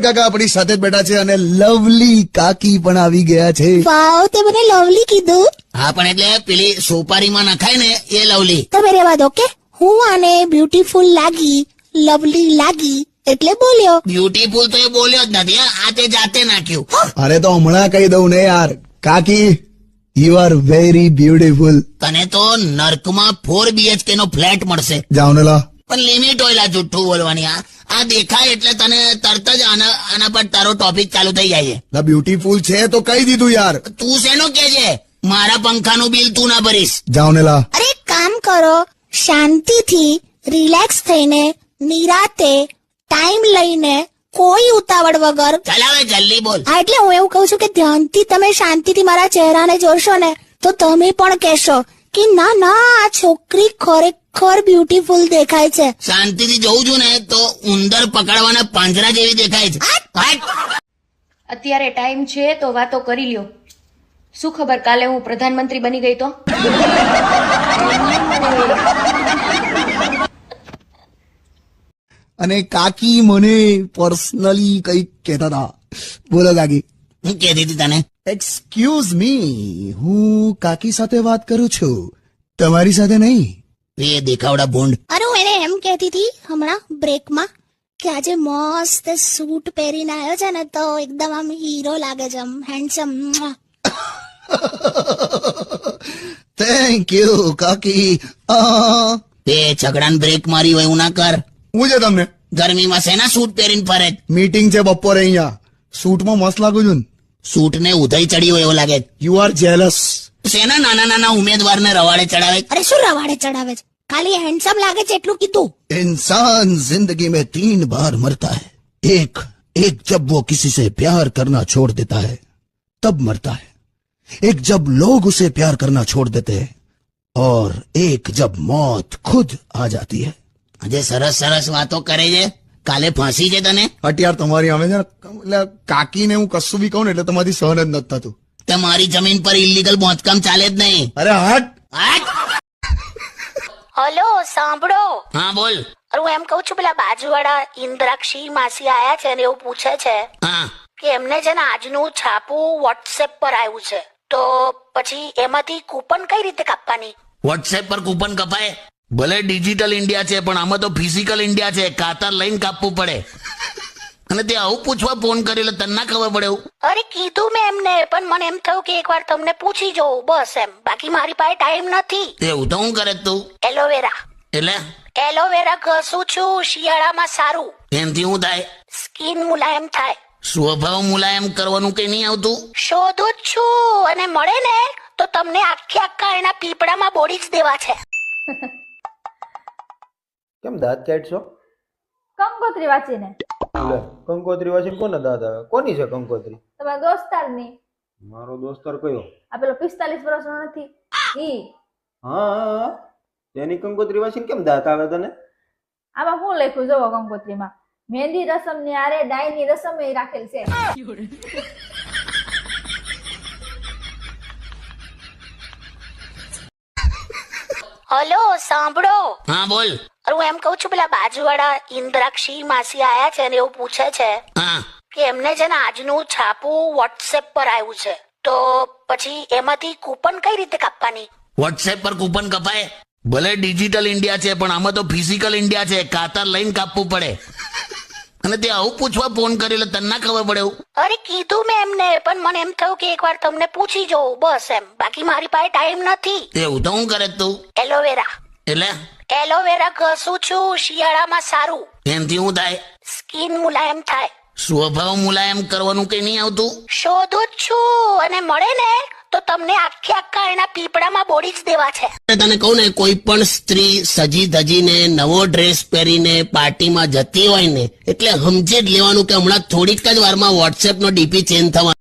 કાકા આપણી સાથે જ બેઠા છે અને લવલી કાકી પણ આવી ગયા છે. વાવ, તે મને લવલી કીધું. હા, પણ એટલે પેલી સોપારીમાં નખાય ને એ લવલી. તમે રેવા દો કે હું આને બ્યુટીફુલ લાગી, લવલી લાગી એટલે બોલ્યો. બ્યુટીફુલ તો એ બોલ્યો જ નથી, આ તે જાતે નાખ્યું. અરે તો હમણાં કહી દઉં ને યાર, કાકી યુ આર વેરી બ્યુટીફુલ. તને તો નર્કમાં 4 BHK નો ફ્લેટ મળશે. જાઓ ને લા. પણ લિમિટ હોય લા જુઠ્ઠું બોલવાની. આ દેખાય એટલે તને તરત જ આના પર તારો ટોપિક ચાલુ થઈ જાય છે. બ્યુટીફુલ છે તો કહી દીધું યાર. તું શેનો કે છે? મારા પંખાનું બિલ તું ના ભરીશ. જાઓ ને લા. અરે એક કામ કરો, શાંતિથી રિલેક્સ થઈને નિરાતે ટાઈમ લઈને કોઈ ઉતાવળ વગર. ચાલ હવે જલ્દી બોલ. હા, એટલે હું એવું કહું છું કે ધ્યાનથી તમે શાંતિથી મારા ચહેરાને જોશો ને તો તમે પણ કહેશો કે ના ના, આ છોકરી ખરેખર બ્યુટીફુલ દેખાય છે. શાંતિથી જોઉં છું ને તો ઉંદર પકડવાના પાંજરા જેવી દેખાય છે. અત્યારે ટાઈમ છે તો વાતો કરી લ્યો. શું ખબર કાલે હું પ્રધાનમંત્રી બની ગઈ તો? અને કાકી મને પર્સનલી કઈક કહેતા હતા. બોલો કાકી. હું કહેતી હતી તને? એક્સક્યુઝ મી, હું કાકી સાથે વાત કરું છું, તમારી સાથે નહીં. એ દેખાવડા ભૂંડ. અરે હું એને એમ કહેતી હતી હમણાં બ્રેકમાં કે આજે મસ્ત સૂટ પહેરીને આવ્યો છે ને તો એકદમ આમ હીરો લાગે છે, આમ હેન્ડસમ. થેન્ક યુ કાકી. તે ઝઘડાને બ્રેક મારી હોય એવું ના કર. હું છે તમને ગરમીમાં શેના સૂટ પહેરીને ફરે? મીટિંગ છે બપોરે અહીંયા, સૂટમાં મસ્ત લાગુ છું. સૂટ ને ઉધઈ ચડી હોય એવું લાગે. You are jealous. શેના નાના નાના ઉમેદવારને રવાડે ચડાવે? અરે શું રવાડે ચડાવે છે, ખાલી હેન્ડસમ લાગે છે એટલું કીધું. इंसान जिंदगी में 3 बार मरता है. एक जब वो किसी से प्यार करना छोड़ देता है तब मरता है, एक जब लोग उसे प्यार करना छोड़ देते हैं और एक जब मौत खुद आ जाती है. આજે સરસ સરસ વાતો કરે છે, કાલે ફાંસી છે તને? અત્યાર તમારી અમે છે ને એટલે કાકીને હું કશું બી કહું ને એટલે તમારી સહન જ નથી થતું. તે મારી જમીન પર ઇલીગલ બાંધકામ ચાલે જ નહીં. અરે હટ. હલો સાંભળો. હા બોલ. અરે હું એમ કહું છું પેલા બાજુવાળા ઇન્દ્રાક્ષી માસી આયા છે ને એવું પૂછે છે હા કે એમને છે ને આજનું છાપું વોટ્સએપ પર આવ્યું છે તો પછી એમાંથી કૂપન કઈ રીતે કાપવાની? વોટ્સએપ પર કૂપન કપાય? ભલે ડિજિટલ ઇન્ડિયા છે પણ આમાં તો ફિઝિકલ ઇન્ડિયા છે. કાતર લઈને કાપવું પડે. અને તે આવું પૂછવા ફોન કર્યો એટલે તને ના ખબર પડે એવું? અરે કીધું મેં એમને પણ મને એમ થયું કે એકવાર તમને પૂછી જોઉં બસ એમ. બાકી મારી પાસે ટાઈમ નથી. એવું તો હું કરે તું? એલોવેરા. એટલે એલોવેરા ઘસું છું શિયાળામાં સારું. એનથી હું થાય? સ્કિન મુલાયમ થાય. સ્વભાવ મુલાયમ કરવાનું કઈ નહીં આવતું? શોધું જ છું અને મળે ને તો તમને આખા એના પીપળામાં બોડી જ દેવા છે. કેમ દાંત કાઢશો? કંકોત્રી વાંચીને. લે, કંકોત્રી વાંચીને કોને દાંત આવે? કોની છે કંકોત્રી? તમારા દોસ્તારની. મારો દોસ્તાર કયો? આ પેલો 45 વર્ષનો નથી ઈ. હા તેની કંકોત્રી વાંચીને કેમ દાંત આવે તને? આમાં શું લખ્યું જોવો કંકોત્રીમાં? મહેંદી રસમ ની આરે ડાયની રસમ એ રાખેલ છે. હલો સાંભળો. હા બોલ. અરે હું એમ કહું છું પેલા બાજુવાળા ઇન્દ્રાક્ષી માસી આયા છે ને એવું પૂછે છે હા કે એમને છે ને આજનું છાપું વોટ્સએપ પર આવ્યું છે તો પછી એમાંથી કૂપન કઈ રીતે કાપવાની? વોટ્સએપ પર કૂપન કપાય? ભલે ડિજિટલ ઇન્ડિયા છે પણ આમાં તો ફિઝિકલ ઇન્ડિયા છે. કાતર લઈને કાપવું પડે. અને તે આવું પૂછવા ફોન કર્યો એટલે તને ના ખબર પડે એવું? અરે કીધું મેં એમને પણ મને એમ થયું કે એકવાર તમને પૂછી જોઉં બસ એમ. બાકી મારી પાસે ટાઈમ નથી. એવું તો હું કરે તું? એલોવેરા. એટલે એલોવેરા ઘસું છું શિયાળામાં સારું. એનથી હું થાય? સ્કિન મુલાયમ થાય. સ્વભાવ મુલાયમ કરવાનું કઈ નહીં આવતું? શોધું જ છું અને મળે ને તો તમને આખા એના પીપળામાં બોડી જ દેવા છે. તને કહું ને કોઈ પણ સ્ત્રી સજી ધજીને નવો ડ્રેસ પહેરીને પાર્ટીમાં જતી હોય ને એટલે સમજે જ લેવાનું કે હમણાં થોડીક જ વારમાં વોટ્સએપ નો ડીપી ચેન્જ થવા.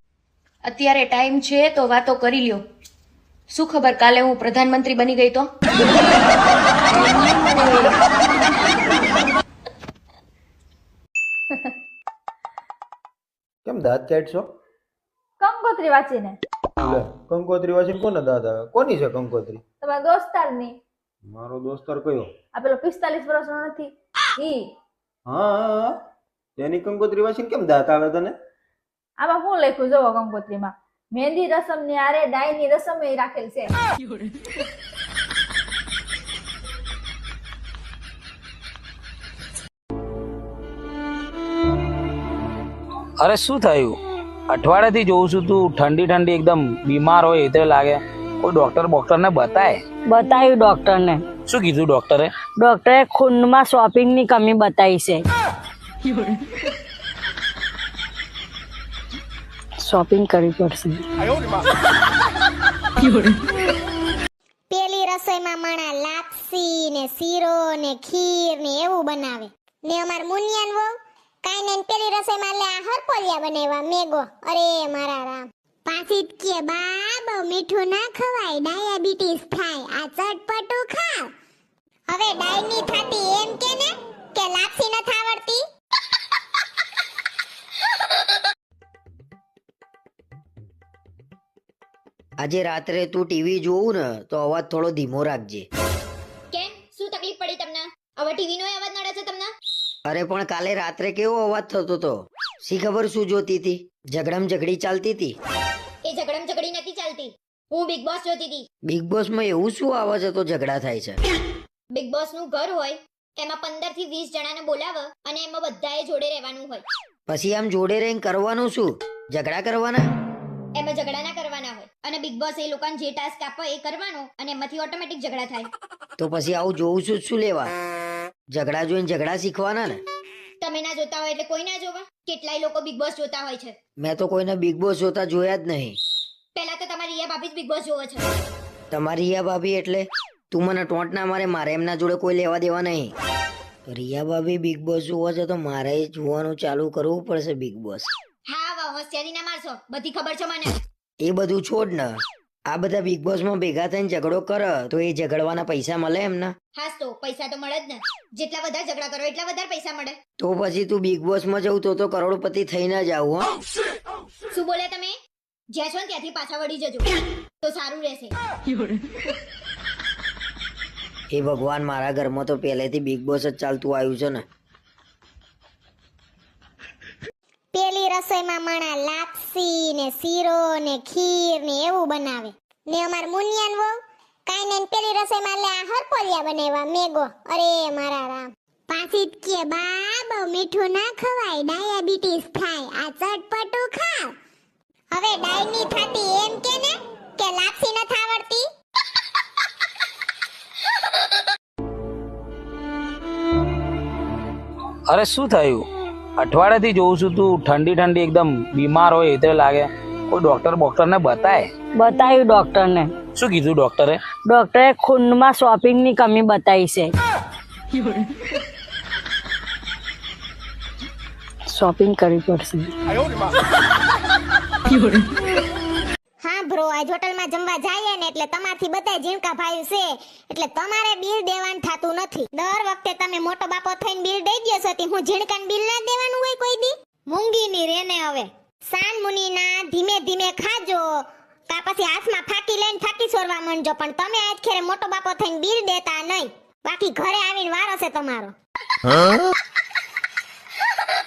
અત્યારે ટાઈમ છે તો વાતો કરી લ્યો. શું ખબર કાલે હું પ્રધાનમંત્રી બની ગઈ તો? કેમ દાંત કાઢશો? કંકોત્રી વાંચીને. લે, કંકોત્રી વાંચીને કોને દાંત આવે? કોની છે કંકોત્રી? તમારા દોસ્તારની. મારો દોસ્તાર કયો? આ પેલો 45 વર્ષનો નથી ઈ. હા તેની કંકોત્રી વાંચીને કેમ દાંત આવે તને? આમાં શું લખ્યું જોવો કંકોત્રીમાં? મહેંદી રસમ ની આરે ડાયની રસમ એ રાખેલ છે. અરે શું થયું? અઠવાડિયાથી જોઉં છું તું ઠંડી ઠંડી એકદમ બીમાર હોય એટલે લાગે. કોઈ ડોક્ટર ને બતાય? બતાવ્યું ડોક્ટરને. શું કીધું ડોક્ટરે? ડોક્ટરે ખૂનમાં શોપિંગની કમી બતાવી છે. શોપિંગ કરવી પડશે. પેલી રસોઈમાં માણા લાપસી ને શીરો ને ખીર ને એવું બનાવે ને અમાર મુનિયાન વહુ કાઈ ને પેલી રસોઈમાં લે આ હરપોલિયા બનાવ્યા મેગો. અરે મારા રામ. પાછી કે બા બહુ મીઠું ના ખવાય ડાયાબિટીસ થાય. આ ચટપટું ખા. હવે ડાયની થાતી એમ કે ને કે લાપસી ન થાવડતી. આજે રાત્રે તું ટીવી જોવું ને તો અવાજ થોડો ધીમો રાખજે. કેમ શું તકલીફ પડી તમને? હવે ટીવી નો અવાજ નડે છે તમને? અરે પણ કાલે રાત્રે કેવો અવાજ થતો તો? શી ખબર શું જોતી હતી? ઝઘડમ ઝઘડી ચાલતી હતી? એ ઝઘડમ ઝઘડી નથી ચાલતી. હું બિગ બોસ જોતી હતી. બિગ બોસ માં એવું શું આવે છે તો ઝઘડા થાય છે? બિગ બોસ નું ઘર હોય એમાં 15 થી 20 જણાને બોલાવે અને એમાં બધાએ જોડે રહેવાનું હોય. પછી આમ જોડે રહીને કરવાનું શું? ઝઘડા કરવાના? એમાં ઝઘડા ના કરવાના હોય અને બિગ બોસ એ લોકોને જે ટાસ્ક આપે એ કરવાનો અને એમાંથી ઓટોમેટિક ઝઘડા થાય. તો પછી આવું જોઉં છું શું લેવા? ઝઘડા જોઈને ઝઘડા શીખવાના ને? તમે ના જોતા હોય એટલે કોઈ ના જોવા? કેટલાય લોકો બિગ બોસ જોતા હોય છે. મેં તો કોઈને બિગ બોસ જોતા જોયા જ નહીં. પહેલા તો તમારી રિયા ભાભી જ બિગ બોસ જોવે છે. તમારી રિયા ભાભી એટલે? તું મને ટોંટ ના મારે. મારે એમના જોડે કોઈ લેવા દેવા નહીં. રિયા ભાભી બિગ બોસ જોવા છે તો મારે જોવાનું ચાલુ કરવું પડશે બિગ બોસ. હા વાહ હોશિયારી ના મારશો. બધી ખબર છે મને. એ બધું છોડ ને. આ બધા બિગ બોસમાં ભેગા થઈને ઝઘડો કરે તો એ ઝઘડવાના પૈસા મળે એમના? હાસ તો પૈસા તો મળે જ ને. જેટલા વધારે ઝઘડા કરો એટલા વધારે પૈસા મળે. તો પછી તું બિગ બોસમાં જવું તો કરોડપતિ થઈને જ આવું. હા, શું બોલ્યા તમે? જ્યાં છો ને ત્યાંથી પાછા વળી જજો તો સારું રહેશે. એ ભગવાન, મારા ઘરમાં તો પહેલેથી બિગ બોસ જ ચાલતું આવ્યું છે ને. પેલી રસોઈમાં માણા લાપસી ને શીરો ને ખીર ને એવું બનાવે ને અમાર મુનિયાન વહુ કાઈ ને પેલી રસોઈમાં લે આ હરપોલિયા બનાવ્યા મેગો. અરે મારા રામ, પાછી જ કે બા બહુ મીઠું ના ખવાય, ડાયાબિટીસ થાય, આ ચટપટું ખા. હવે ડાયની થાતી એમ કે ને કે લાપસી ન થાવડતી. અરે શું થયું? અઠવાડિયાથી જોઉં છું તું ઠંડી ઠંડી એકદમ બીમાર હોય એટલે લાગે. કોઈ ડોક્ટર ને બતાય? બતાવ્યું ડોક્ટરને. શું કીધું ડોક્ટરે? ડોક્ટરે ખૂનમાં શોપિંગની કમી બતાવી છે. શોપિંગ કરવી પડશે. હા બ્રો, આજ હોટલમાં જમવા જાય ને એટલે તમારથી બધાય જીણકા ભાઈ છે એટલે તમારે બિલ દેવાનું થાતું નથી. દર વખતે તમે મોટો બાપો થઈને બિલ દઈ દયો છો, હું જીણકાન બિલ ના દેવાનું હોય કોઈ દી? મૂંગીની રેને હવે સાન મુનીના ધીમે ધીમે ખાજો કા પછી હાથમાં ફાકી લઈને ફાકી છોડવા માંડજો, પણ તમે આજ ખેરે મોટો બાપો થઈને બિલ દેતા નહીં, બાકી ઘરે આવીને વારો છે તમારો.